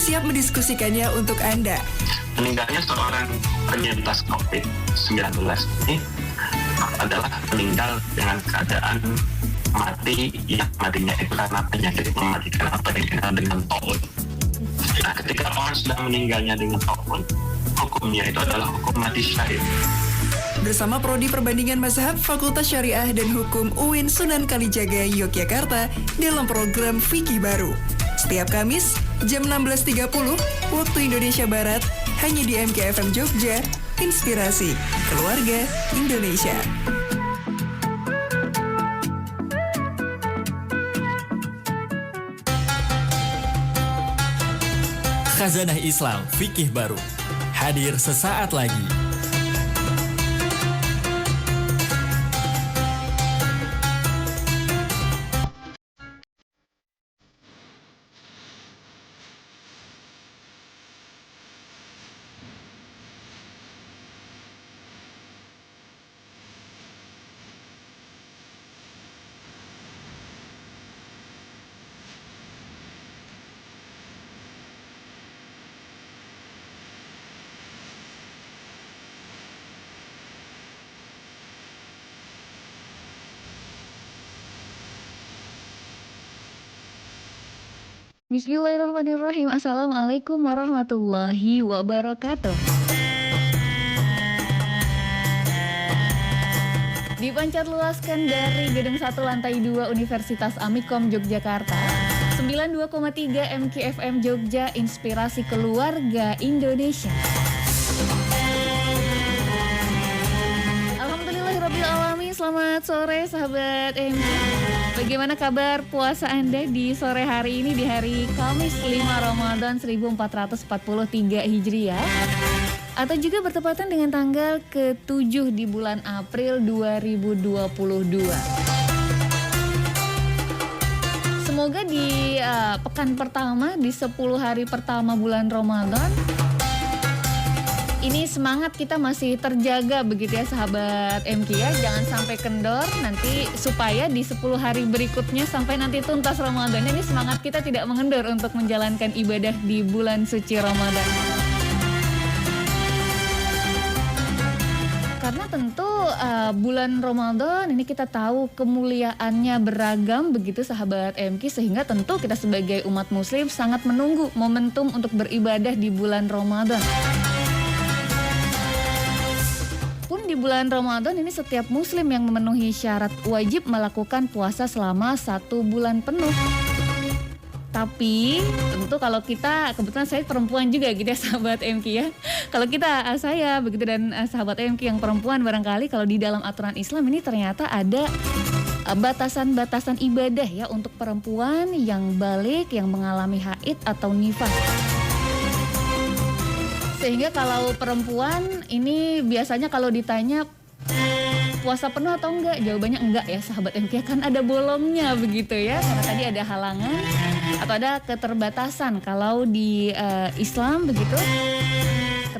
siap mendiskusikannya untuk Anda. Meninggalnya seorang penyintas COVID-19 ini adalah meninggal dengan keadaan mati, yang matinya itu karena penyakit mematikan atau dikenal dengan taun. Nah, ketika orang sudah meninggalnya dengan taun, hukumnya itu adalah hukum mati syahid. Bersama Prodi Perbandingan Mazhab Fakultas Syariah dan Hukum UIN Sunan Kalijaga, Yogyakarta dalam program Fikih Baru. Setiap Kamis, jam 16.30, waktu Indonesia Barat, hanya di MKFM Jogja, Inspirasi Keluarga Indonesia. Khazanah Islam Fikih Baru hadir sesaat lagi. Bismillahirrahmanirrahim. Assalamualaikum warahmatullahi wabarakatuh. Dipancar luaskan dari Gedung 1 Lantai 2 Universitas Amikom Yogyakarta, 92,3 MKFM Jogja, Inspirasi Keluarga Indonesia. Alhamdulillahirabbil alamin. Selamat sore sahabat MK. Bagaimana kabar puasa Anda di sore hari ini, di hari Kamis 5 Ramadan 1443 Hijriah, atau juga bertepatan dengan tanggal ke-7 di bulan April 2022. Semoga di pekan pertama, di 10 hari pertama bulan Ramadan, ini semangat kita masih terjaga begitu ya sahabat MK ya. Jangan sampai kendor nanti, supaya di 10 hari berikutnya sampai nanti tuntas Ramadan, ini semangat kita tidak mengendur untuk menjalankan ibadah di bulan suci Ramadan. Karena tentu bulan Ramadan ini kita tahu kemuliaannya beragam begitu sahabat MK, sehingga tentu kita sebagai umat muslim sangat menunggu momentum untuk beribadah di bulan Ramadan. Pun di bulan Ramadan ini setiap muslim yang memenuhi syarat wajib melakukan puasa selama 1 bulan penuh. Tapi tentu kalau kita, kebetulan saya perempuan juga gitu ya sahabat MK ya. Kalau kita, saya begitu dan sahabat MK yang perempuan, barangkali kalau di dalam aturan Islam ini ternyata ada batasan-batasan ibadah ya untuk perempuan yang balik, yang mengalami haid atau nifas. Sehingga kalau perempuan ini biasanya kalau ditanya puasa penuh atau enggak, jawabannya enggak ya sahabat MK, kan ada bolongnya begitu ya, karena tadi ada halangan atau ada keterbatasan. Kalau di Islam begitu,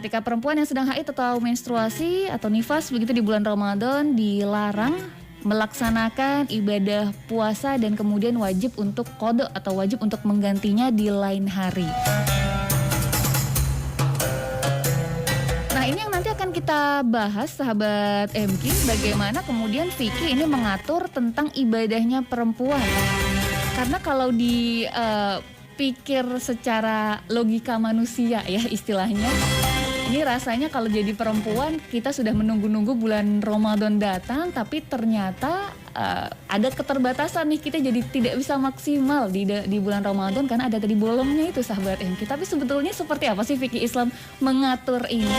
ketika perempuan yang sedang haid atau menstruasi atau nifas begitu di bulan Ramadan dilarang melaksanakan ibadah puasa dan kemudian wajib untuk qada atau wajib untuk menggantinya di lain hari. Nah, ini yang nanti akan kita bahas sahabat MK, bagaimana kemudian fikih ini mengatur tentang ibadahnya perempuan. Karena kalau dipikir secara logika manusia ya istilahnya, ini rasanya kalau jadi perempuan kita sudah menunggu-nunggu bulan Ramadan datang, tapi ternyata ada keterbatasan nih, kita jadi tidak bisa maksimal di bulan Ramadan karena ada tadi bolongnya itu sahabat MK. Tapi sebetulnya seperti apa sih fikih Islam mengatur ini?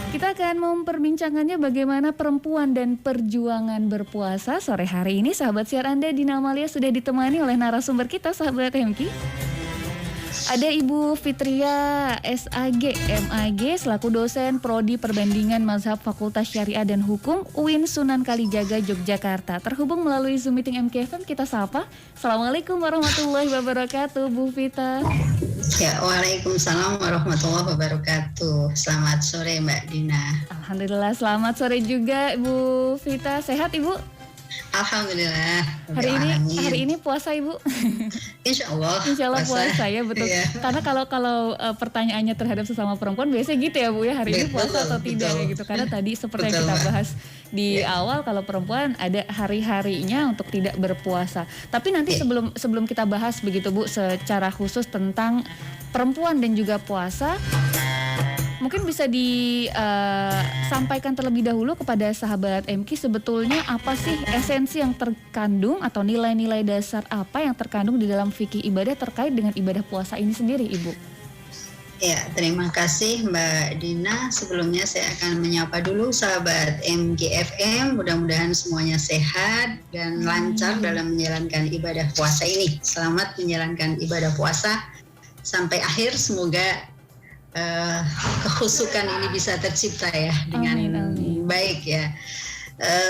Kita akan memperbincangkannya bagaimana perempuan dan perjuangan berpuasa sore hari ini. Sahabat siar Anda Dina Amalia sudah ditemani oleh narasumber kita sahabat MK. Ada Ibu Fitria SAG MAG selaku dosen Prodi Perbandingan Mazhab Fakultas Syariah dan Hukum UIN Sunan Kalijaga Yogyakarta. Terhubung melalui Zoom meeting MKFM, kita sapa. Assalamualaikum warahmatullahi wabarakatuh Bu Vita. Ya, waalaikumsalam warahmatullahi wabarakatuh. Selamat sore Mbak Dina. Alhamdulillah, selamat sore juga Bu Vita. Sehat Ibu? Alhamdulillah. Hari ini puasa Ibu? Insya Allah puasa ya, betul. Iya. Karena kalau pertanyaannya terhadap sesama perempuan biasanya gitu ya Bu ya, hari ini puasa atau tidak ya gitu. Karena tadi seperti yang kita bahas di awal, kalau perempuan ada hari-harinya untuk tidak berpuasa. Tapi nanti sebelum kita bahas begitu Bu secara khusus tentang perempuan dan juga puasa, mungkin bisa disampaikan terlebih dahulu kepada sahabat MK, sebetulnya apa sih esensi yang terkandung atau nilai-nilai dasar apa yang terkandung di dalam fikih ibadah terkait dengan ibadah puasa ini sendiri, Ibu? Ya, terima kasih Mbak Dina. Sebelumnya saya akan menyapa dulu sahabat MGFM. Mudah-mudahan semuanya sehat dan lancar dalam menjalankan ibadah puasa ini. Selamat menjalankan ibadah puasa sampai akhir. Semoga kehusukan ini bisa tercipta ya dengan baik ya.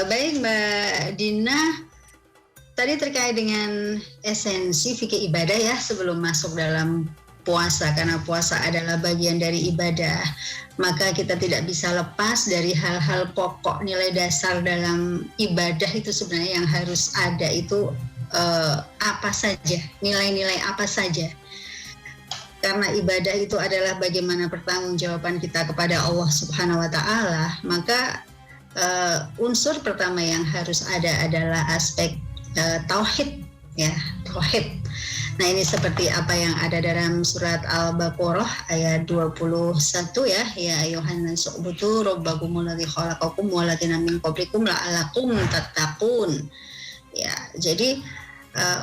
Baik Mbak Dina, tadi terkait dengan esensi fikih ibadah ya sebelum masuk dalam puasa, karena puasa adalah bagian dari ibadah, maka kita tidak bisa lepas dari hal-hal pokok nilai dasar dalam ibadah itu. Sebenarnya yang harus ada itu apa saja, nilai-nilai apa saja. Karena ibadah itu adalah bagaimana pertanggungjawaban kita kepada Allah Subhanahu wa Ta'ala, maka unsur pertama yang harus ada adalah aspek tauhid ya, tauhid. Nah, ini seperti apa yang ada dalam surat Al-Baqarah ayat 21 ya, ya ayyuhan nasu ubudu rabbakumul ladzi khalaqakum wal ladzina min qablikum la'allakum tattaqun. Ya, jadi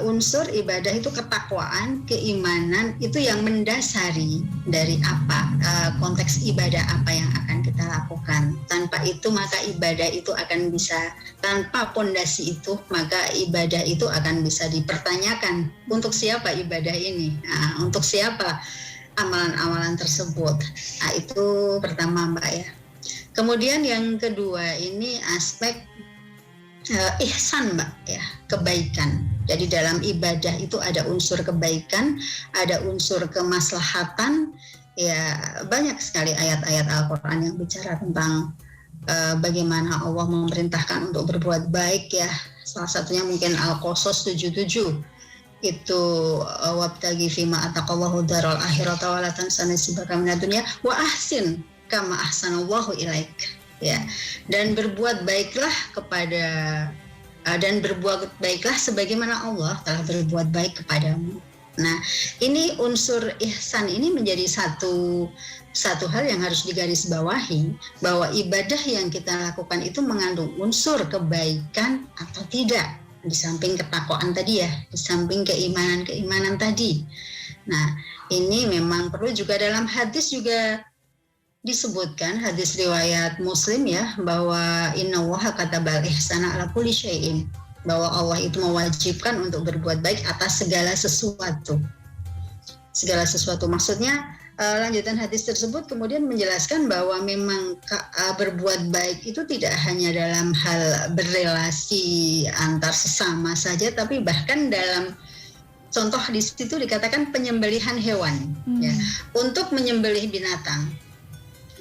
unsur ibadah itu ketakwaan, keimanan, itu yang mendasari dari apa konteks ibadah apa yang akan kita lakukan. Tanpa itu maka ibadah itu akan bisa, tanpa pondasi itu maka ibadah itu akan bisa dipertanyakan. Untuk siapa ibadah ini? Nah, untuk siapa amalan-amalan tersebut? Nah, itu pertama Mbak ya. Kemudian yang kedua ini aspek ihsan Mbak ya, kebaikan. Jadi dalam ibadah itu ada unsur kebaikan, ada unsur kemaslahatan. Ya, banyak sekali ayat-ayat Al-Quran yang bicara tentang bagaimana Allah memerintahkan untuk berbuat baik ya. Salah satunya mungkin Al-Qasas 77. Itu wabtaghi fima ataqallahu daral akhirata wa la tansa nasibaka minad dunya wa ahsin kama ahsanallahu ilaik. Ya, dan berbuat baiklah sebagaimana Allah telah berbuat baik kepadamu. Nah, ini unsur ihsan ini menjadi satu hal yang harus digarisbawahi, bahwa ibadah yang kita lakukan itu mengandung unsur kebaikan atau tidak, di samping ketakwaan tadi ya, di samping keimanan tadi. Nah, ini memang perlu juga dalam hadis juga disebutkan, hadis riwayat Muslim ya, bahwa innallaha katabal ihsana ala kulli syai'in, bahwa Allah itu mewajibkan untuk berbuat baik atas segala sesuatu. Segala sesuatu maksudnya lanjutan hadis tersebut kemudian menjelaskan bahwa memang berbuat baik itu tidak hanya dalam hal berrelasi antar sesama saja, tapi bahkan dalam contoh di situ dikatakan penyembelihan hewan ya, untuk menyembelih binatang.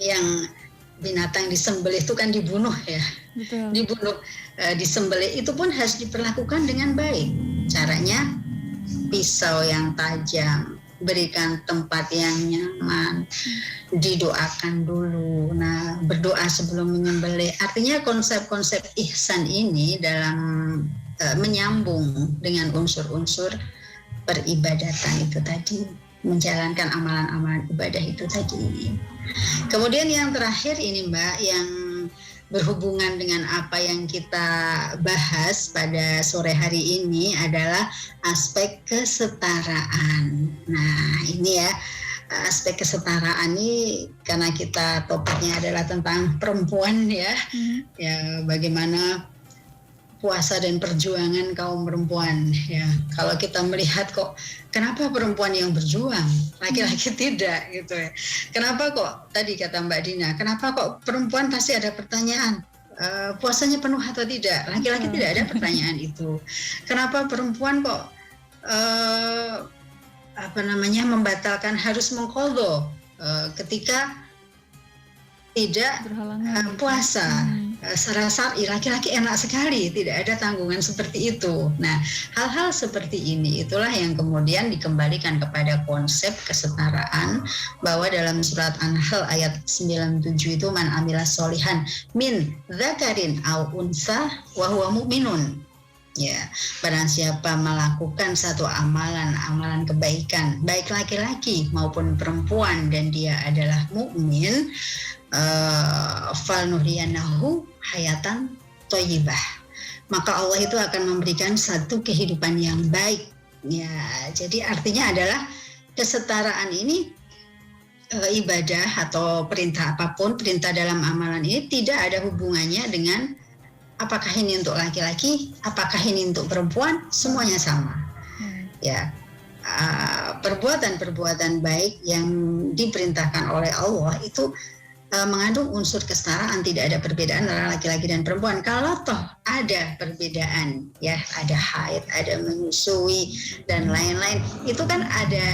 Yang binatang disembelih itu kan dibunuh ya. Betul. Dibunuh, disembelih itu pun harus diperlakukan dengan baik. Caranya pisau yang tajam, berikan tempat yang nyaman, didoakan dulu. Nah, berdoa sebelum menyembelih. Artinya konsep-konsep ihsan ini dalam menyambung dengan unsur-unsur peribadatan itu tadi, menjalankan amalan-amalan ibadah itu tadi. Kemudian yang terakhir ini Mbak, yang berhubungan dengan apa yang kita bahas pada sore hari ini adalah aspek kesetaraan. Nah, ini ya, aspek kesetaraan ini karena kita topiknya adalah tentang perempuan ya. Ya, bagaimana puasa dan perjuangan kaum perempuan ya. Kalau kita melihat kok kenapa perempuan yang berjuang, laki-laki tidak gitu ya. Kenapa kok tadi kata Mbak Dina, kenapa kok perempuan pasti ada pertanyaan puasanya penuh atau tidak, laki-laki tidak ada pertanyaan itu. Kenapa perempuan kok membatalkan harus mengqadha ketika tidak puasa. secara syar'i laki-laki enak sekali, tidak ada tanggungan seperti itu. Nah, hal-hal seperti ini itulah yang kemudian dikembalikan kepada konsep kesetaraan, bahwa dalam surat An-Nahl ayat 97 itu man amilas sholihan min dzakarin aw unsa wa huwa mu'minun. Ya, barang siapa melakukan satu amalan kebaikan, baik laki-laki maupun perempuan, dan dia adalah mukmin, falnuhiyanahu hayatan thayyibah, maka Allah itu akan memberikan satu kehidupan yang baik. Ya, jadi artinya adalah kesetaraan ini, ibadah atau perintah apapun, perintah dalam amalan ini tidak ada hubungannya dengan apakah ini untuk laki-laki, apakah ini untuk perempuan, semuanya sama. Ya, perbuatan-perbuatan baik yang diperintahkan oleh Allah itu mengandung unsur kesetaraan, tidak ada perbedaan antara laki-laki dan perempuan. Kalau toh ada perbedaan, ya ada haid, ada menyusui dan lain-lain, itu kan ada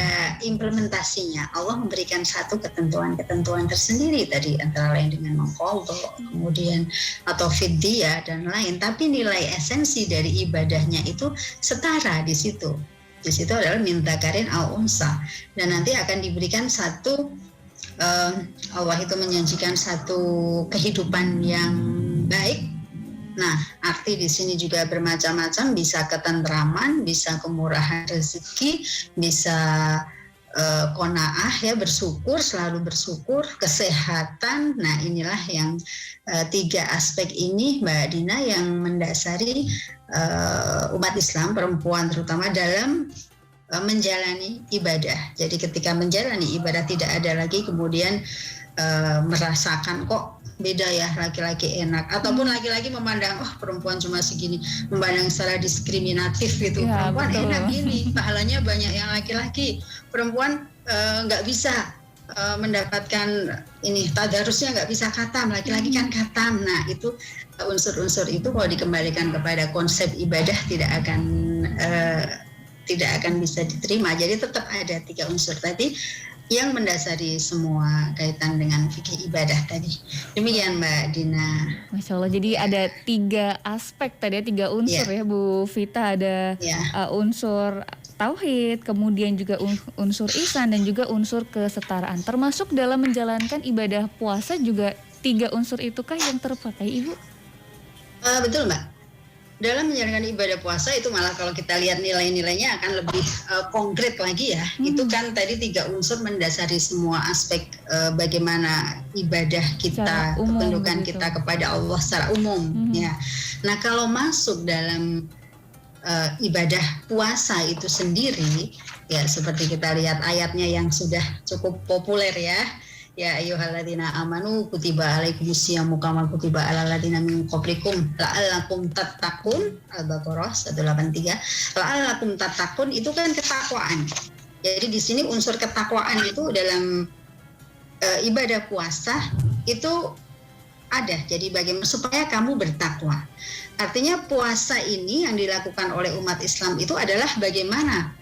implementasinya. Allah memberikan satu ketentuan-ketentuan tersendiri tadi, antara lain dengan mengqadha, kemudian atau fidyah dan lain. Tapi nilai esensi dari ibadahnya itu setara di situ. Di situ adalah min dzakarin aw unsa, dan nanti akan diberikan satu Allah itu menjanjikan satu kehidupan yang baik. Nah, arti di sini juga bermacam-macam, bisa ketentraman, bisa kemurahan rezeki, bisa qanaah, ya bersyukur, selalu bersyukur, kesehatan. Nah, inilah yang tiga aspek ini, Mbak Dina, yang mendasari umat Islam, perempuan terutama, dalam menjalani ibadah. Jadi ketika menjalani ibadah tidak ada lagi kemudian merasakan kok beda ya, laki-laki enak, ataupun laki-laki memandang perempuan cuma segini, memandang secara diskriminatif gitu. Ya, perempuan betul. Enak gini, pahalanya banyak yang laki-laki, perempuan nggak bisa mendapatkan ini, tadarusnya nggak bisa khatam, laki-laki kan khatam. Nah, itu unsur-unsur itu kalau dikembalikan kepada konsep ibadah tidak akan bisa diterima. Jadi tetap ada tiga unsur tadi yang mendasari semua kaitan dengan fikih ibadah tadi. Demikian Mbak Dina. Masya Allah, jadi ada tiga aspek tadi, tiga unsur ya Bu Vita. Ada unsur tauhid, kemudian juga unsur ihsan, dan juga unsur kesetaraan. Termasuk dalam menjalankan ibadah puasa juga tiga unsur itukah yang terpakai Ibu? Betul Mbak. Dalam menjalankan ibadah puasa itu malah kalau kita lihat nilai-nilainya akan lebih konkret lagi ya. Itu kan tadi tiga unsur mendasari semua aspek bagaimana ibadah kita, ketundukan kita kepada Allah secara umum. Ya. Nah, kalau masuk dalam ibadah puasa itu sendiri, ya seperti kita lihat ayatnya yang sudah cukup populer ya. Ya ayyuhalladzina amanu kutiba alaikumusyamu kama kutiba alal ladzina min qablikum la'allakum tattaqun, Al-Baqarah 183. La'allakum tattaqun itu kan ketakwaan. Jadi di sini unsur ketakwaan itu dalam ibadah puasa itu ada. Jadi bagaimana supaya kamu bertakwa. Artinya puasa ini yang dilakukan oleh umat Islam itu adalah bagaimana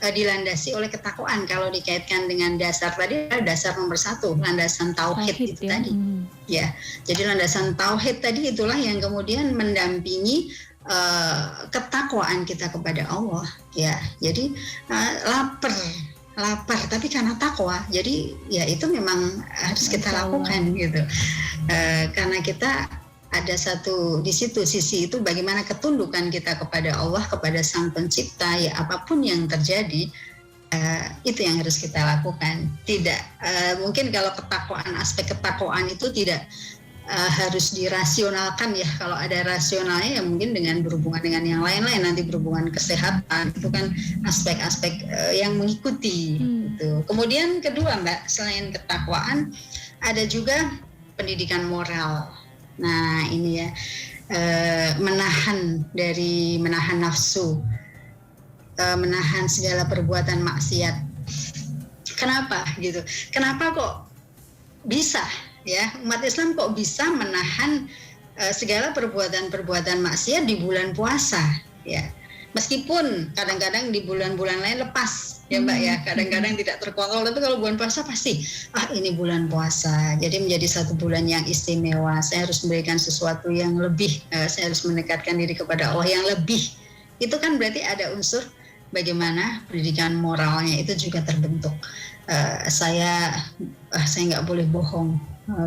dilandasi oleh ketakwaan. Kalau dikaitkan dengan dasar tadi, dasar nomor 1, landasan tauhid itu ya. Tadi. Ya, jadi landasan tauhid tadi itulah yang kemudian mendampingi ketakwaan kita kepada Allah. Ya, jadi lapar, tapi karena takwa. Jadi ya itu memang harus kita lakukan gitu. Karena kita ada satu di situ sisi itu bagaimana ketundukan kita kepada Allah, kepada Sang Pencipta, ya apapun yang terjadi itu yang harus kita lakukan. Tidak mungkin kalau ketakwaan, aspek ketakwaan itu tidak harus dirasionalkan ya. Kalau ada rasionalnya ya mungkin dengan berhubungan dengan yang lain-lain, nanti berhubungan kesehatan itu kan aspek-aspek yang mengikuti. Gitu. Kemudian kedua Mbak, selain ketakwaan ada juga pendidikan moral. Nah ini ya, menahan nafsu, menahan segala perbuatan maksiat. Kenapa gitu? Kenapa kok bisa ya umat Islam kok bisa menahan segala perbuatan maksiat di bulan puasa ya? Meskipun kadang-kadang di bulan-bulan lain lepas ya Mbak ya, kadang-kadang tidak terkontrol, tapi kalau bulan puasa pasti ini bulan puasa, jadi menjadi satu bulan yang istimewa. Saya harus memberikan sesuatu yang lebih, saya harus mendekatkan diri kepada Allah yang lebih. Itu kan berarti ada unsur bagaimana pendidikan moralnya itu juga terbentuk. Saya nggak boleh bohong.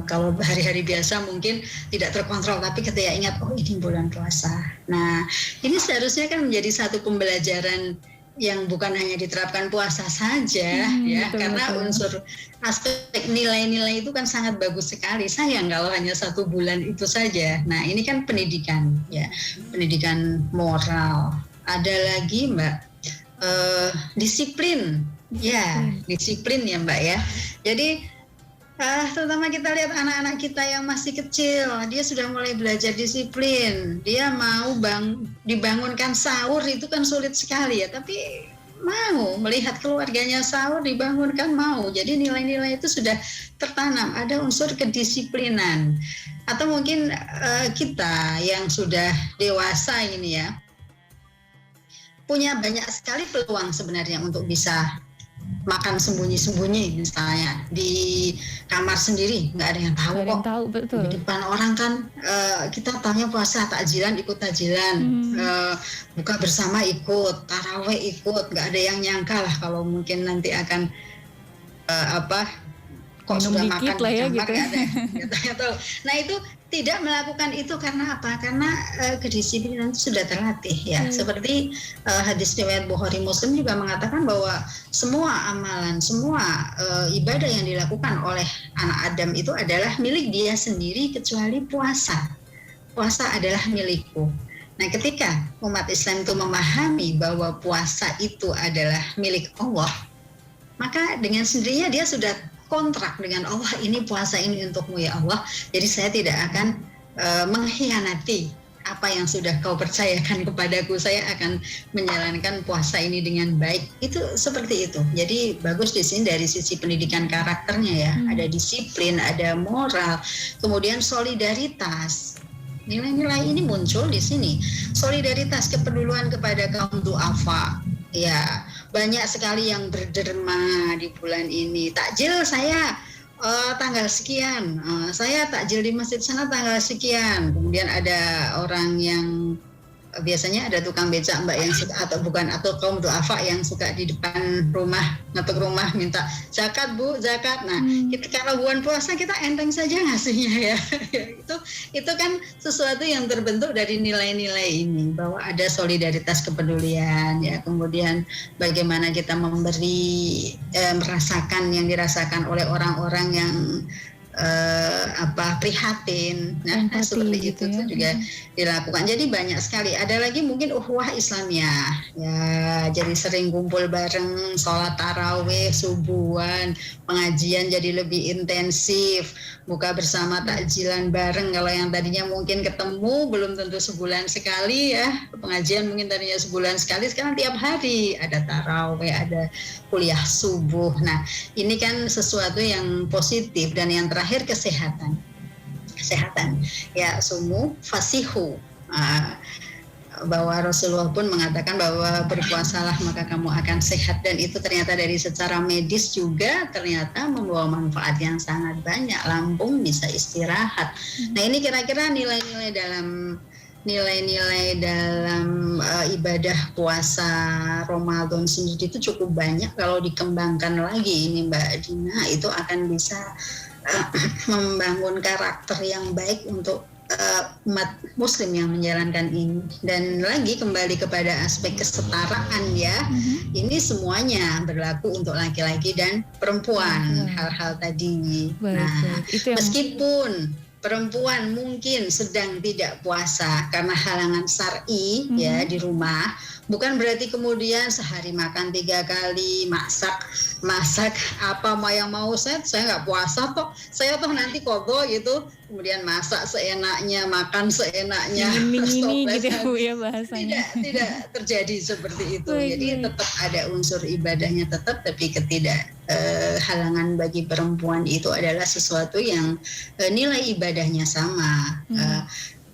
Kalau hari-hari biasa mungkin tidak terkontrol, tapi ketika ingat ini bulan puasa. Nah, ini seharusnya kan menjadi satu pembelajaran yang bukan hanya diterapkan puasa saja ya, betul, karena unsur aspek nilai-nilai itu kan sangat bagus sekali. Sayang kalau hanya 1 bulan itu saja. Nah, ini kan pendidikan ya, pendidikan moral. Ada lagi Mbak, disiplin. Ya, disiplin ya Mbak ya. Jadi terutama kita lihat anak-anak kita yang masih kecil, dia sudah mulai belajar disiplin. Dia mau dibangunkan sahur itu kan sulit sekali ya, tapi mau melihat keluarganya sahur dibangunkan mau. Jadi nilai-nilai itu sudah tertanam, ada unsur kedisiplinan. Atau mungkin kita yang sudah dewasa ini ya, punya banyak sekali peluang sebenarnya untuk bisa makan sembunyi-sembunyi, misalnya di kamar sendiri, nggak ada yang tahu kok. Betul. Di depan orang kan kita tanya puasa, takjilan ikut takjilan, buka bersama ikut, taraweh ikut, nggak ada yang nyangka lah kalau mungkin nanti akan kok minum sudah makan lah ya, gitu. Nggak tahu. Nah itu tidak melakukan itu karena apa? Karena kedisiplinan itu sudah terlatih ya. Seperti hadis riwayat Bukhari Muslim juga mengatakan bahwa semua amalan, semua ibadah yang dilakukan oleh anak Adam itu adalah milik dia sendiri kecuali puasa. Puasa adalah milikku. Nah, ketika umat Islam itu memahami bahwa puasa itu adalah milik Allah, maka dengan sendirinya dia sudah kontrak dengan Allah, ini puasa ini untukmu ya Allah, jadi saya tidak akan mengkhianati apa yang sudah kau percayakan kepadaku, saya akan menjalankan puasa ini dengan baik. Itu seperti itu. Jadi bagus di sini dari sisi pendidikan karakternya ya, ada disiplin, ada moral, kemudian solidaritas. Nilai-nilai ini muncul di sini. Solidaritas, kepedulian kepada kaum du'afa. Ya, banyak sekali yang berderma di bulan ini. Takjil saya tanggal sekian, saya takjil di masjid sana tanggal sekian. Kemudian ada orang yang biasanya ada tukang becak Mbak yang suka, atau kaum du'afa yang suka di depan rumah, ngetuk rumah minta zakat Bu, zakat. Nah, kita kalau bulan puasa kita enteng saja ngasihnya ya. Itu kan sesuatu yang terbentuk dari nilai-nilai ini, bahwa ada solidaritas, kepedulian ya. Kemudian bagaimana kita memberi, merasakan yang dirasakan oleh orang-orang yang prihatin. Nah, seperti itu ya. Juga dilakukan. Jadi banyak sekali. Ada lagi mungkin ukhuwah Islamiyah ya, jadi sering kumpul bareng, sholat tarawih, subuhan, pengajian jadi lebih intensif, buka bersama, takjilan bareng. Kalau yang tadinya mungkin ketemu belum tentu sebulan sekali ya, pengajian mungkin tadinya sebulan sekali, sekarang tiap hari ada tarawih, ada kuliah subuh. Nah, ini kan sesuatu yang positif. Dan yang terakhir kesehatan ya, sumu fasihu, bahwa Rasulullah pun mengatakan bahwa berpuasalah maka kamu akan sehat, dan itu ternyata dari secara medis juga ternyata membawa manfaat yang sangat banyak. Lambung bisa istirahat. Nah, ini kira-kira nilai-nilai dalam ibadah puasa Ramadan sendiri itu cukup banyak. Kalau dikembangkan lagi ini Mbak Dina, itu akan bisa membangun karakter yang baik untuk umat muslim yang menjalankan ini. Dan lagi kembali kepada aspek kesetaraan ya, ini semuanya berlaku untuk laki-laki dan perempuan, hal-hal tadi. Nah, meskipun perempuan mungkin sedang tidak puasa karena halangan syar'i ya di rumah, bukan berarti kemudian sehari makan 3 kali, masak apa yang mau saya nggak puasa kok, saya toh nanti qadha gitu, kemudian masak seenaknya, makan seenaknya, ini gitu ya Bu ya bahasanya. Tidak terjadi seperti itu. Jadi tetap ada unsur ibadahnya tetap, tapi halangan bagi perempuan itu adalah sesuatu yang nilai ibadahnya sama.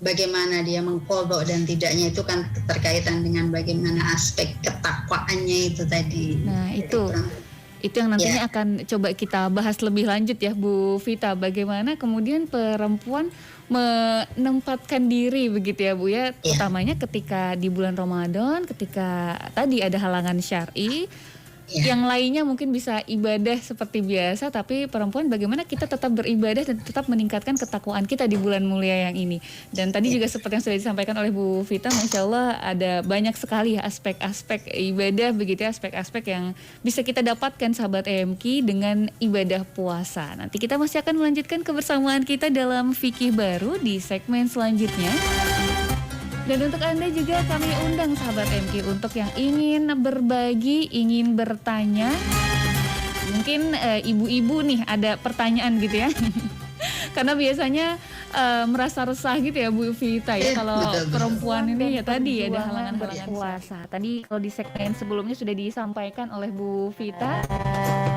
bagaimana dia mengqadha dan tidaknya itu kan keterkaitan dengan bagaimana aspek ketakwaannya itu tadi. Nah, itu yang nantinya akan coba kita bahas lebih lanjut ya Bu Vita, bagaimana kemudian perempuan menempatkan diri begitu ya Bu ya, utamanya ketika di bulan Ramadan, ketika tadi ada halangan syar'i. Yang lainnya mungkin bisa ibadah seperti biasa, tapi perempuan bagaimana kita tetap beribadah dan tetap meningkatkan ketakwaan kita di bulan mulia yang ini. Dan tadi juga seperti yang sudah disampaikan oleh Bu Vita, Masya Allah ada banyak sekali ya aspek-aspek ibadah begitu ya, aspek-aspek yang bisa kita dapatkan sahabat EMQ dengan ibadah puasa. Nanti kita masih akan melanjutkan kebersamaan kita dalam Fikih Baru di segmen selanjutnya. Dan untuk Anda juga kami undang sahabat MQ untuk yang ingin berbagi, ingin bertanya. Mungkin ibu-ibu nih ada pertanyaan gitu ya. Karena biasanya merasa resah gitu ya Bu Vita ya, kalau perempuan ini ya tadi ada halangan-halangan puasa. Tadi kalau di segmen sebelumnya sudah disampaikan oleh Bu Vita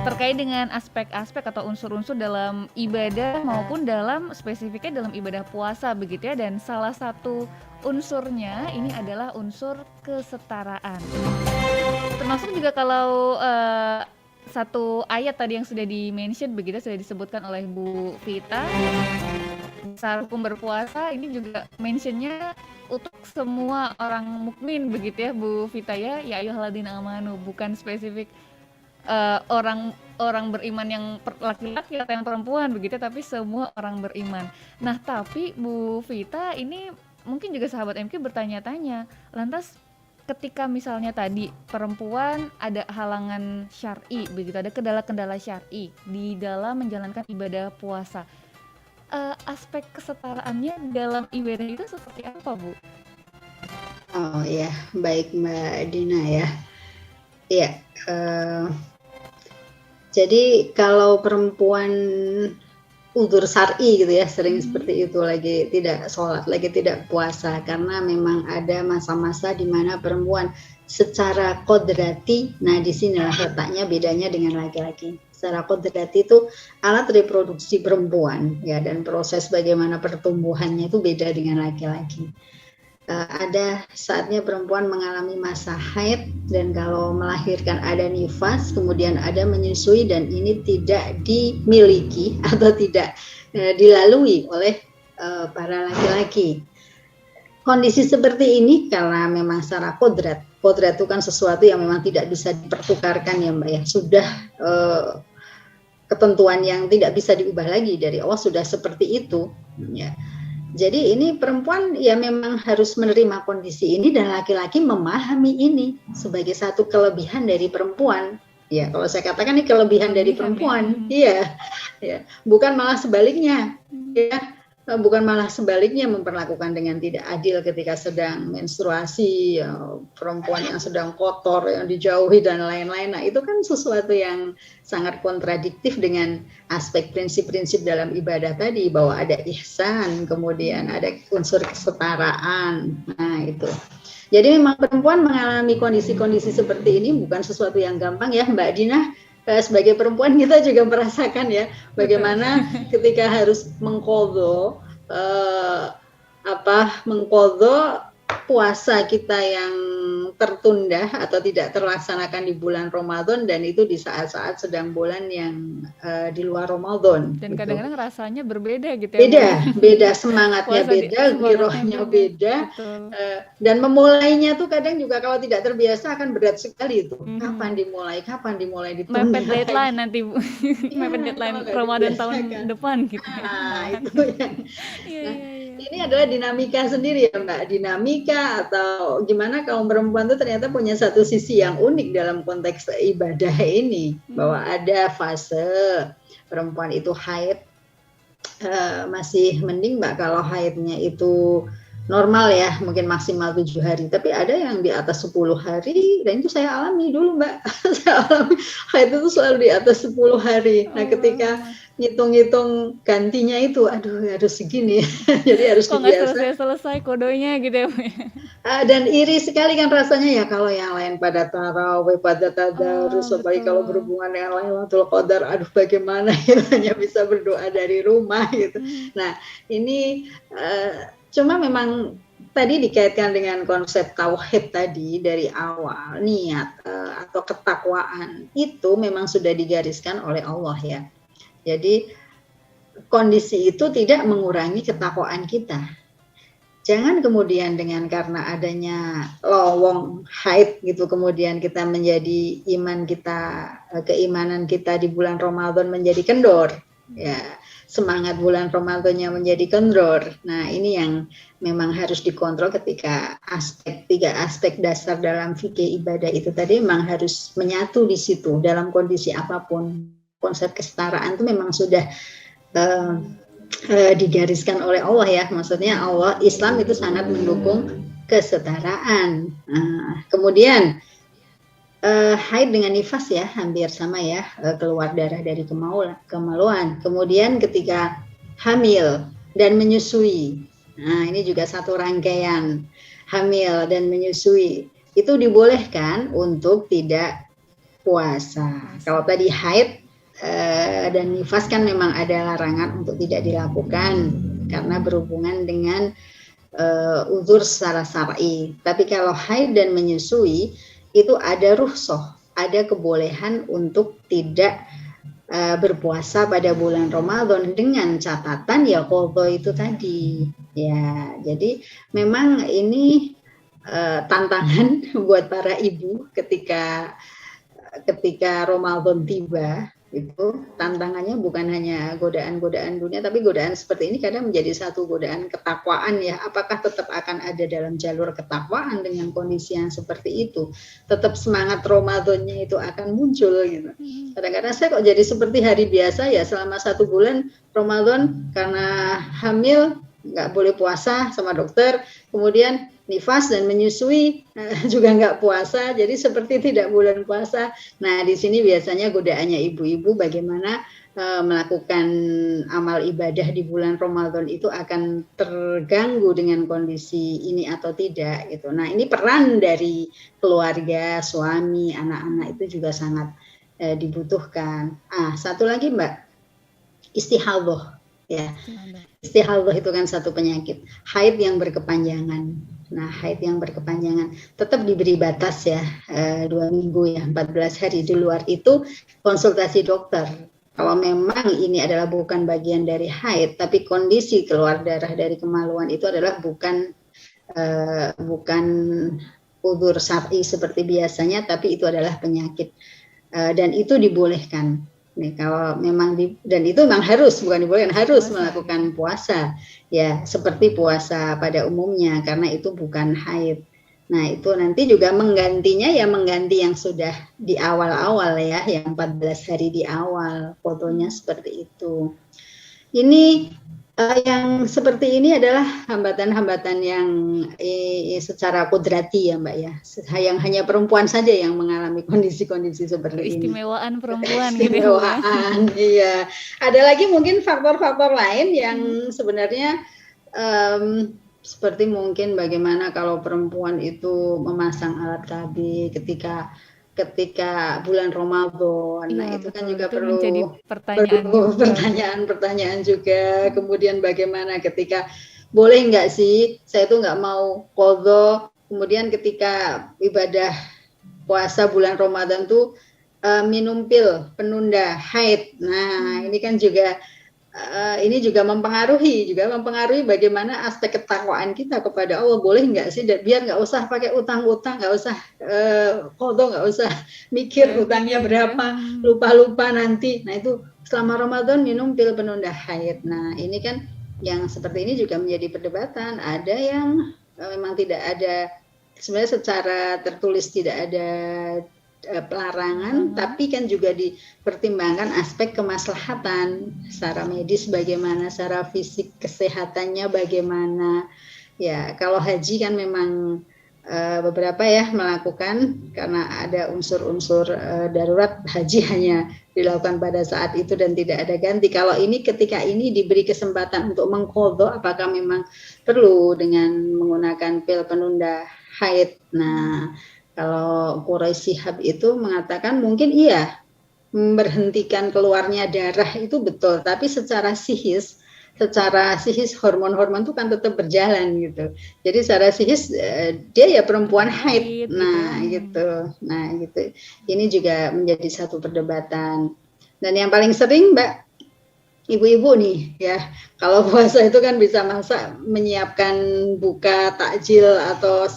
terkait dengan aspek-aspek atau unsur-unsur dalam ibadah maupun dalam spesifiknya dalam ibadah puasa begitu ya. Dan salah satu unsurnya ini adalah unsur kesetaraan. Termasuk juga kalau satu ayat tadi yang sudah di-mention begitu, sudah disebutkan oleh Bu Vita, besar hukum berpuasa ini juga mentionnya untuk semua orang mukmin begitu ya Bu Vita ya ayyuhalladzina amanu, bukan spesifik orang beriman yang laki-laki atau yang perempuan begitu, tapi semua orang beriman. Nah tapi Bu Vita ini mungkin juga sahabat MQ bertanya-tanya, lantas ketika misalnya tadi perempuan ada halangan syar'i begitu, ada kendala-kendala syar'i di dalam menjalankan ibadah puasa, aspek kesetaraannya dalam ibadah itu seperti apa Bu? Oh ya, baik Mbak Dina ya. Iya, jadi kalau perempuan udzur syar'i gitu ya, sering seperti itu, lagi tidak sholat, lagi tidak puasa, karena memang ada masa-masa di mana perempuan secara kodrati, nah di sinilah letaknya bedanya dengan laki-laki. Secara kodrati itu alat reproduksi perempuan ya, dan proses bagaimana pertumbuhannya itu beda dengan laki-laki. Ada saatnya perempuan mengalami masa haid, dan kalau melahirkan ada nifas, kemudian ada menyusui, dan ini tidak dimiliki atau tidak dilalui oleh para laki-laki. Kondisi seperti ini karena memang secara kodrat itu kan sesuatu yang memang tidak bisa dipertukarkan ya Mbak ya, sudah ketentuan yang tidak bisa diubah lagi dari Allah, sudah seperti itu ya. Jadi ini perempuan ya memang harus menerima kondisi ini, dan laki-laki memahami ini sebagai satu kelebihan dari perempuan. Ya, kalau saya katakan ini kelebihan dari perempuan. Iya. Ya, bukan malah sebaliknya. Ya, bukan malah sebaliknya memperlakukan dengan tidak adil ketika sedang menstruasi, ya, perempuan yang sedang kotor, yang dijauhi dan lain-lain. Nah, itu kan sesuatu yang sangat kontradiktif dengan aspek prinsip-prinsip dalam ibadah tadi, bahwa ada ihsan, kemudian ada unsur kesetaraan. Nah, itu. Jadi memang perempuan mengalami kondisi-kondisi seperti ini bukan sesuatu yang gampang ya Mbak Dina. Sebagai perempuan kita juga merasakan ya bagaimana ketika harus mengqadha puasa kita yang tertunda atau tidak terlaksanakan di bulan Ramadan, dan itu di saat-saat sedang bulan yang di luar Ramadan. Dan gitu. Kadang-kadang rasanya berbeda gitu ya. Beda semangatnya beda, girohnya beda. Dan memulainya tuh kadang juga kalau tidak terbiasa akan berat sekali itu. Kapan dimulai ditunda. Mepet deadline nanti Bu. Mepet deadline Ramadan tahun depan gitu. Nah, itu yang. Ini adalah dinamika sendiri ya Mbak, dinamika atau gimana kaum perempuan itu ternyata punya satu sisi yang unik dalam konteks ibadah ini, bahwa ada fase perempuan itu haid, masih mending Mbak kalau haidnya itu normal ya, mungkin maksimal 7 hari, tapi ada yang di atas 10 hari, dan itu saya alami dulu Mbak. Saya alami haid itu selalu di atas 10 hari. Nah, ketika ngitung-ngitung gantinya itu, aduh harus segini, jadi harus dibiasa. Kok nggak selesai kodonya gitu ya. Dan iri sekali kan rasanya ya kalau yang lain pada tarawih, pada tadarus, apalagi kalau berhubungan dengan Lailatul Qadar, aduh bagaimana hanya bisa berdoa dari rumah gitu. Nah ini Cuma memang tadi dikaitkan dengan konsep tauhid tadi dari awal, niat atau ketakwaan itu memang sudah digariskan oleh Allah ya. Jadi kondisi itu tidak mengurangi ketakwaan kita. Jangan kemudian dengan karena adanya lowong haid gitu kemudian kita menjadi keimanan kita di bulan Ramadan menjadi kendor. Ya, semangat bulan Ramadannya menjadi kendor. Nah, ini yang memang harus dikontrol ketika tiga aspek dasar dalam fikih ibadah itu tadi memang harus menyatu di situ dalam kondisi apapun. Konsep kesetaraan itu memang sudah digariskan oleh Allah ya, maksudnya Allah Islam itu sangat mendukung kesetaraan. Kemudian haid dengan nifas ya hampir sama ya, keluar darah dari kemaluan. Kemudian ketika hamil dan menyusui, nah ini juga satu rangkaian, hamil dan menyusui itu dibolehkan untuk tidak puasa. Kalau tadi haid dan nifas kan memang ada larangan untuk tidak dilakukan karena berhubungan dengan uzur secara syar'i. Tapi kalau haid dan menyusui itu ada rukhsah, ada kebolehan untuk tidak berpuasa pada bulan Ramadan dengan catatan ya qadha itu tadi. Ya, jadi memang ini tantangan buat para ibu ketika Ramadan tiba. Itu tantangannya bukan hanya godaan-godaan dunia, tapi godaan seperti ini kadang menjadi satu godaan ketakwaan ya. Apakah tetap akan ada dalam jalur ketakwaan dengan kondisi yang seperti itu? Tetap semangat Ramadannya itu akan muncul gitu. Kadang-kadang saya kok jadi seperti hari biasa ya, selama 1 bulan Ramadan karena hamil nggak boleh puasa sama dokter, kemudian nifas dan menyusui juga nggak puasa, jadi seperti tidak bulan puasa. Nah, di sini biasanya godaannya ibu-ibu bagaimana melakukan amal ibadah di bulan Ramadan itu akan terganggu dengan kondisi ini atau tidak gitu. Nah, ini peran dari keluarga, suami, anak-anak itu juga sangat dibutuhkan. Satu lagi Mbak, istihadhah ya. Istihadhah itu kan satu penyakit, haid yang berkepanjangan. Nah, haid yang berkepanjangan tetap diberi batas ya, 2 minggu ya, 14 hari. Di luar itu konsultasi dokter. Kalau memang ini adalah bukan bagian dari haid, tapi kondisi keluar darah dari kemaluan itu adalah bukan uzur syar'i seperti biasanya, tapi itu adalah penyakit dan itu dibolehkan. Nih, kalau memang dan itu memang harus, bukan dibolehkan, harus melakukan puasa ya seperti puasa pada umumnya karena itu bukan haid. Nah, itu nanti juga mengganti yang sudah di awal-awal ya, yang 14 hari di awal, fotonya seperti itu. Ini yang seperti ini adalah hambatan-hambatan yang secara kudrati ya Mbak ya, yang hanya perempuan saja yang mengalami kondisi-kondisi seperti ini. Keistimewaan perempuan Keistimewaan, gitu ya. Iya. Ada lagi mungkin faktor-faktor lain yang sebenarnya seperti mungkin bagaimana kalau perempuan itu memasang alat KB ketika bulan Ramadan. Iya, Nah, itu kan juga itu perlu menjadi pertanyaan juga. Kemudian bagaimana ketika boleh nggak sih saya tuh nggak mau qadha, kemudian ketika ibadah puasa bulan Ramadan tuh minum pil penunda haid. Nah, ini kan juga mempengaruhi bagaimana aspek ketakwaan kita kepada Allah. Boleh nggak sih biar nggak usah pakai utang-utang, nggak usah qadha, nggak usah mikir utangnya berapa, lupa nanti. Nah, itu selama Ramadan minum pil penunda haid. Nah, ini kan yang seperti ini juga menjadi perdebatan. Ada yang memang tidak ada, sebenarnya secara tertulis tidak ada pelarangan, tapi kan juga dipertimbangkan aspek kemaslahatan secara medis bagaimana, secara fisik kesehatannya bagaimana. Ya, kalau haji kan memang beberapa ya melakukan karena ada unsur-unsur darurat, haji hanya dilakukan pada saat itu dan tidak ada ganti. Kalau ini ketika ini diberi kesempatan untuk mengqadha, apakah memang perlu dengan menggunakan pil penunda haid. Nah, kalau Quraisy Shihab itu mengatakan mungkin iya, memberhentikan keluarnya darah itu betul, tapi secara psikis secara psikis hormon-hormon itu kan tetap berjalan gitu. Jadi secara psikis dia ya perempuan haid. Nah gitu. Ini juga menjadi satu perdebatan. Dan yang paling sering Mbak, ibu-ibu nih ya, kalau puasa itu kan bisa masak, menyiapkan buka takjil atau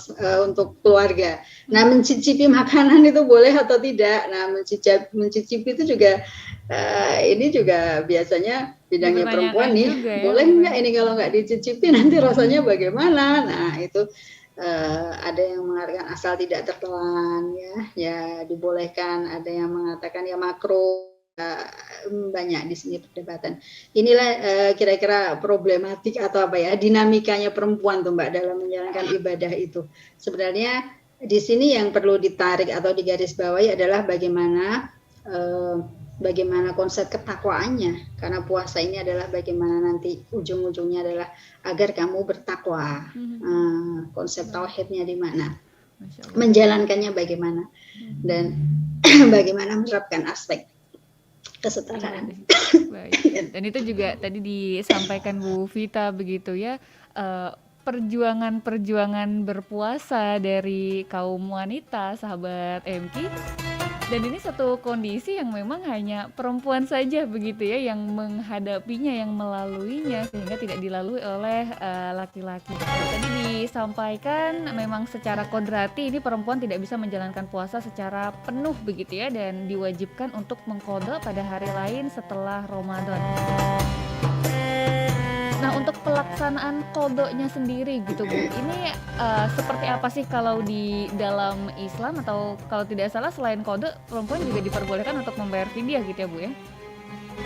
untuk keluarga. Nah, mencicipi makanan itu boleh atau tidak? Nah, mencicipi itu juga ini juga biasanya bidangnya perempuan nih. Ya, boleh nggak ini kalau nggak dicicipi nanti rasanya bagaimana? Nah, itu ada yang mengatakan asal tidak tertelan ya dibolehkan. Ada yang mengatakan ya makruh. Banyak di sini perdebatan. Inilah kira-kira problematik atau apa ya, dinamikanya perempuan tuh Mbak dalam menjalankan ibadah itu. Sebenarnya di sini yang perlu ditarik atau digarisbawahi adalah bagaimana konsep ketakwaannya, karena puasa ini adalah bagaimana nanti ujung-ujungnya adalah agar kamu bertakwa. Konsep tauhidnya di mana, menjalankannya bagaimana, dan bagaimana menerapkan aspek kesetaraan. Baik. Dan itu juga tadi disampaikan Bu Vita begitu ya, perjuangan berpuasa dari kaum wanita sahabat MK. Dan ini satu kondisi yang memang hanya perempuan saja begitu ya yang menghadapinya, yang melaluinya, sehingga tidak dilalui oleh laki-laki. Tadi disampaikan memang secara kodrati ini perempuan tidak bisa menjalankan puasa secara penuh begitu ya, dan diwajibkan untuk mengqadha pada hari lain setelah Ramadan. Nah, untuk pelaksanaan qadhanya sendiri gitu Bu, ini seperti apa sih kalau di dalam Islam, atau kalau tidak salah selain qadha perempuan juga diperbolehkan untuk membayar fidyah gitu ya Bu ya?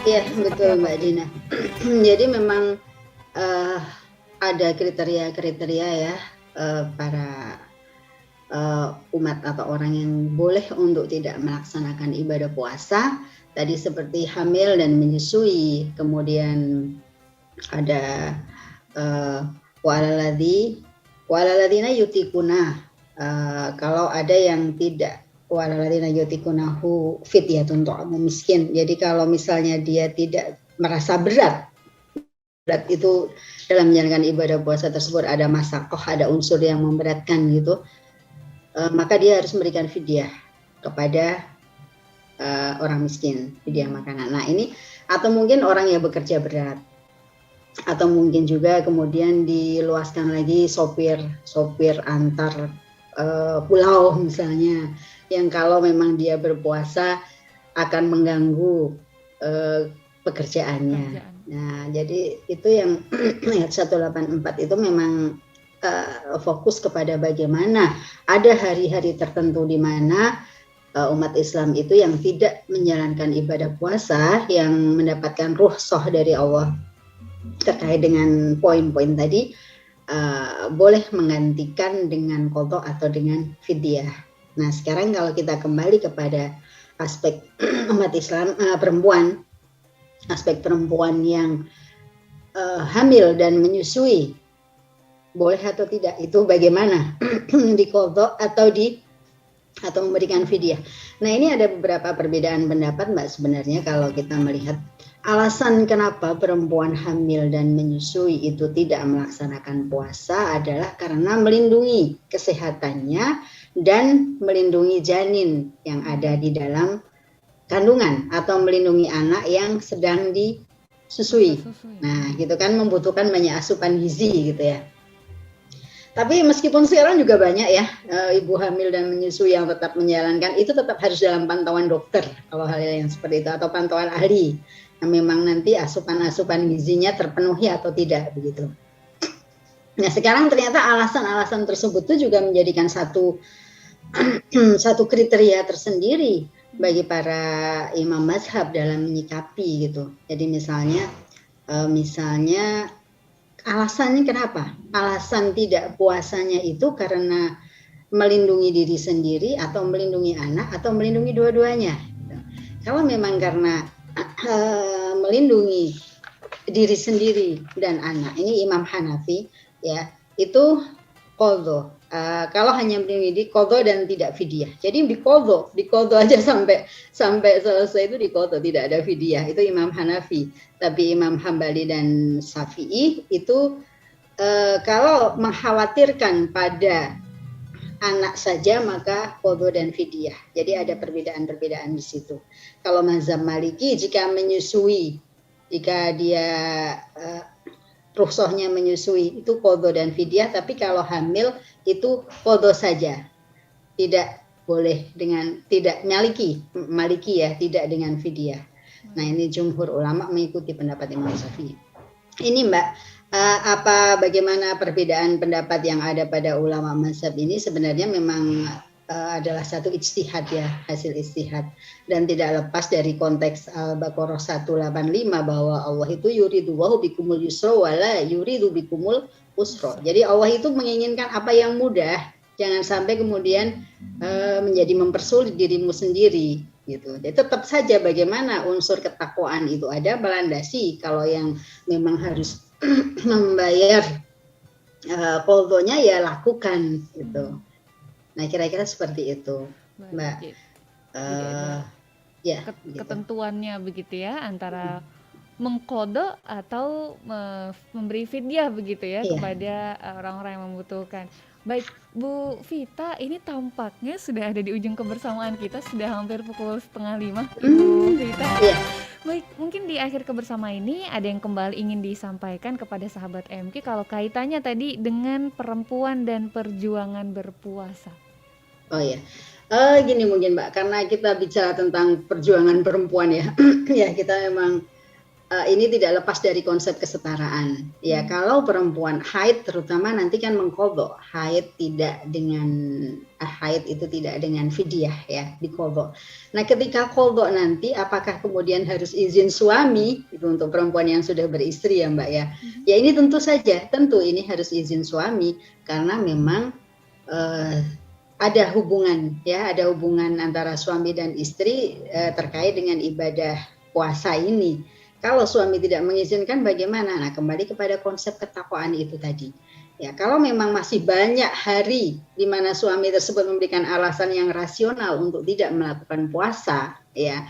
Iya betul Mbak Dina. Jadi memang ada kriteria-kriteria ya para umat atau orang yang boleh untuk tidak melaksanakan ibadah puasa. Tadi seperti hamil dan menyusui, kemudian ada walaladina yutikuna, kalau ada yang tidak, walaladina yutikunahu fidyatun ta'amu miskin. Jadi kalau misalnya dia tidak merasa berat itu dalam menjalankan ibadah puasa tersebut ada masakoh, ada unsur yang memberatkan gitu, maka dia harus memberikan fidyah kepada orang miskin, fidyah makanan. Nah ini, atau mungkin orang yang bekerja berat, atau mungkin juga kemudian diluaskan lagi sopir antar pulau misalnya, yang kalau memang dia berpuasa akan mengganggu pekerjaannya. Nah jadi itu yang ayat 184 itu memang fokus kepada bagaimana ada hari-hari tertentu di mana umat Islam itu yang tidak menjalankan ibadah puasa, yang mendapatkan rukhsah dari Allah terkait dengan poin-poin tadi, boleh menggantikan dengan qadha atau dengan fidyah. Nah sekarang kalau kita kembali kepada aspek umat Islam, perempuan, aspek perempuan yang hamil dan menyusui, boleh atau tidak itu bagaimana di qadha atau memberikan fidyah. Nah ini ada beberapa perbedaan pendapat Mbak sebenarnya kalau kita melihat alasan kenapa perempuan hamil dan menyusui itu tidak melaksanakan puasa adalah karena melindungi kesehatannya dan melindungi janin yang ada di dalam kandungan, atau melindungi anak yang sedang disusui. Nah gitu kan, membutuhkan banyak asupan gizi gitu ya. Tapi meskipun sekarang juga banyak ya ibu hamil dan menyusui yang tetap menjalankan, itu tetap harus dalam pantauan dokter kalau hal yang seperti itu, atau pantauan ahli. Nah, memang nanti asupan gizinya terpenuhi atau tidak begitu. Nah sekarang ternyata alasan-alasan tersebut itu juga menjadikan satu kriteria tersendiri bagi para imam mazhab dalam menyikapi gitu. Jadi misalnya alasannya kenapa? Alasan tidak puasanya itu karena melindungi diri sendiri, atau melindungi anak, atau melindungi dua-duanya. Kalau memang karena melindungi diri sendiri dan anak, ini Imam Hanafi ya, itu qadha. Kalau hanya di qadha dan tidak fidyah. Jadi di qadha aja sampai selesai itu di qadha, tidak ada fidyah. Itu Imam Hanafi. Tapi Imam Hambali dan Syafi'i itu kalau mengkhawatirkan pada anak saja maka qadha dan fidyah. Jadi ada perbedaan-perbedaan di situ. Kalau mazhab Maliki jika dia rukhsahnya menyusui itu qadha dan fidyah, tapi kalau hamil itu qadha saja. Tidak boleh dengan tidak Maliki ya, tidak dengan fidyah. Nah, ini jumhur ulama mengikuti pendapat Imam Syafi'i. Ini Mbak, bagaimana perbedaan pendapat yang ada pada ulama mazhab ini sebenarnya memang adalah satu ijtihad ya, hasil ijtihad, dan tidak lepas dari konteks Al-Baqarah 185 bahwa Allah itu yuridullahu bikumul yusra wala yuridu bikumul usra. Jadi Allah itu menginginkan apa yang mudah, jangan sampai kemudian menjadi mempersulit dirimu sendiri gitu. Jadi tetap saja bagaimana unsur ketakwaan itu ada melandasi kalau yang memang harus membayar qadhanya ya lakukan gitu. Nah, kira-kira seperti itu, Mbak. Ketentuannya begitu ya, antara mengqadha atau memberi fidyah begitu ya kepada orang-orang yang membutuhkan. Baik, Bu Vita, ini tampaknya sudah ada di ujung kebersamaan kita, sudah hampir pukul 4:30, Bu Vita. Baik, mungkin di akhir kebersamaan ini ada yang kembali ingin disampaikan kepada sahabat MQ kalau kaitannya tadi dengan perempuan dan perjuangan berpuasa. Oh ya, gini mungkin Mbak, karena kita bicara tentang perjuangan perempuan ya, ya kita memang ini tidak lepas dari konsep kesetaraan. Ya, kalau perempuan haid terutama nanti kan mengqadha, haid itu tidak dengan fidyah ya, diqadha. Nah, ketika qadha nanti apakah kemudian harus izin suami? Itu untuk perempuan yang sudah beristri ya Mbak ya. Ya ini tentu ini harus izin suami karena memang ada hubungan antara suami dan istri terkait dengan ibadah puasa ini. Kalau suami tidak mengizinkan bagaimana? Nah, kembali kepada konsep ketakwaan itu tadi. Ya, kalau memang masih banyak hari di mana suami tersebut memberikan alasan yang rasional untuk tidak melakukan puasa, ya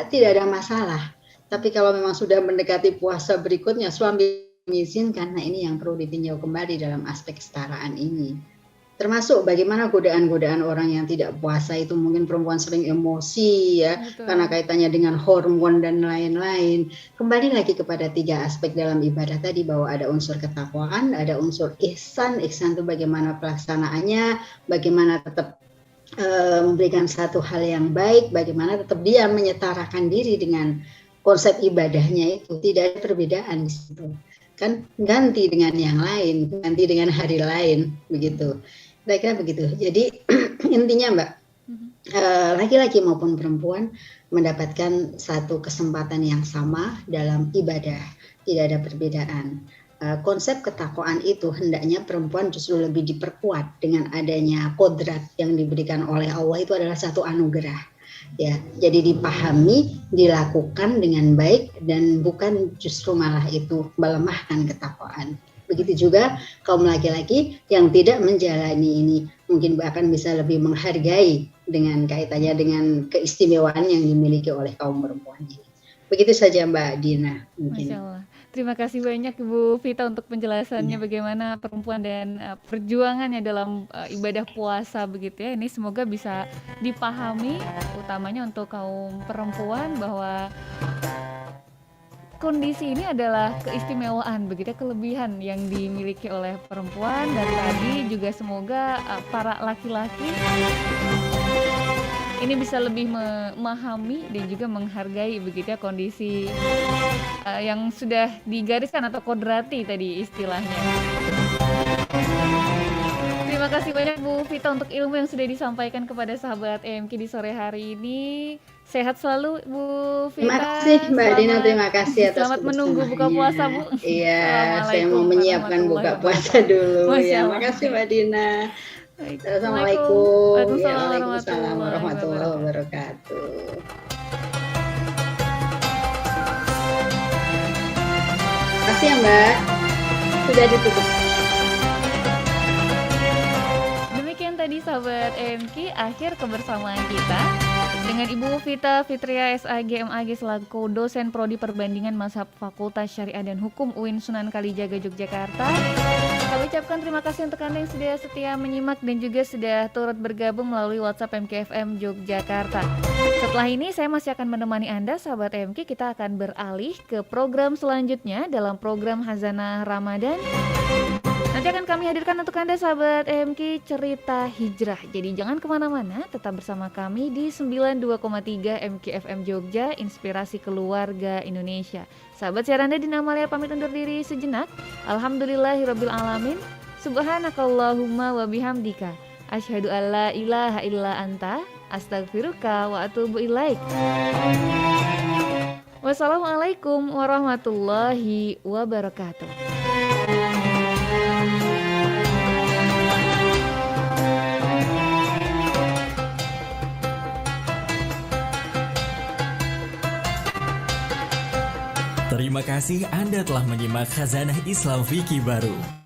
tidak ada masalah. Tapi kalau memang sudah mendekati puasa berikutnya suami mengizinkan, nah ini yang perlu ditinjau kembali dalam aspek kesetaraan ini. Termasuk bagaimana godaan-godaan orang yang tidak puasa itu, mungkin perempuan sering emosi ya. Betul. Karena kaitannya dengan hormon dan lain-lain. Kembali lagi kepada 3 aspek dalam ibadah tadi, bahwa ada unsur ketakwaan, ada unsur ihsan itu bagaimana pelaksanaannya, bagaimana tetap memberikan satu hal yang baik, bagaimana tetap dia menyetarakan diri dengan konsep ibadahnya itu, tidak ada perbedaan di situ. Kan ganti dengan yang lain, ganti dengan hari lain begitu. Kira-kira begitu. Jadi intinya Mbak, laki-laki maupun perempuan mendapatkan satu kesempatan yang sama dalam ibadah, tidak ada perbedaan. Konsep ketakwaan itu hendaknya perempuan justru lebih diperkuat dengan adanya kodrat yang diberikan oleh Allah, itu adalah satu anugerah. Ya, jadi dipahami, dilakukan dengan baik dan bukan justru malah itu melemahkan ketakwaan. Begitu juga kaum laki-laki yang tidak menjalani ini mungkin bahkan bisa lebih menghargai dengan kaitannya dengan keistimewaan yang dimiliki oleh kaum perempuan ini. Begitu saja Mbak Dina mungkin. Masya Allah. Terima kasih banyak Ibu Vita untuk penjelasannya bagaimana perempuan dan perjuangannya dalam ibadah puasa begitu ya. Ini semoga bisa dipahami utamanya untuk kaum perempuan bahwa kondisi ini adalah keistimewaan begitu, kelebihan yang dimiliki oleh perempuan, dan tadi juga semoga para laki-laki ini bisa lebih memahami dan juga menghargai begitu ya kondisi yang sudah digariskan atau kodrati tadi istilahnya. Terima kasih banyak Bu Vita untuk ilmu yang sudah disampaikan kepada sahabat EMQ di sore hari ini. Sehat selalu Bu Vita. Terima kasih Mbak Dina, terima kasih atas selamat menunggu buka puasa Bu. Iya, saya mau menyiapkan buka puasa dulu. Ya, makasih Mbak Dina. Assalamualaikum. Waalaikumsalam warahmatullahi wabarakatuh. Terima kasih ya Mbak. Sudah ditutup. sahabat MK, akhir kebersamaan kita dengan Ibu Vita Fitria SAG MAG selaku dosen prodi perbandingan mazhab Fakultas Syariah dan Hukum UIN Sunan Kalijaga Yogyakarta. Kami ucapkan terima kasih untuk Anda yang sudah setia menyimak dan juga sudah turut bergabung melalui WhatsApp MKFM Yogyakarta. Setelah ini saya masih akan menemani Anda sahabat MK. Kita akan beralih ke program selanjutnya dalam program Hazanah Ramadan. Nanti akan kami hadirkan untuk Anda sahabat MK cerita hijrah. Jadi jangan kemana-mana, tetap bersama kami di 92,3 MKFM Jogja, Inspirasi Keluarga Indonesia. Sahabat siaran Anda Dina Amalia pamit undur diri sejenak. Alhamdulillahirabbil alamin. Subhanakallahumma wa bihamdika asyhadu alla ilaha illa anta astaghfiruka wa atubu ilaik. Wassalamualaikum warahmatullahi wabarakatuh. Terima kasih Anda telah menyimak Khazanah Islam Fikih Baru.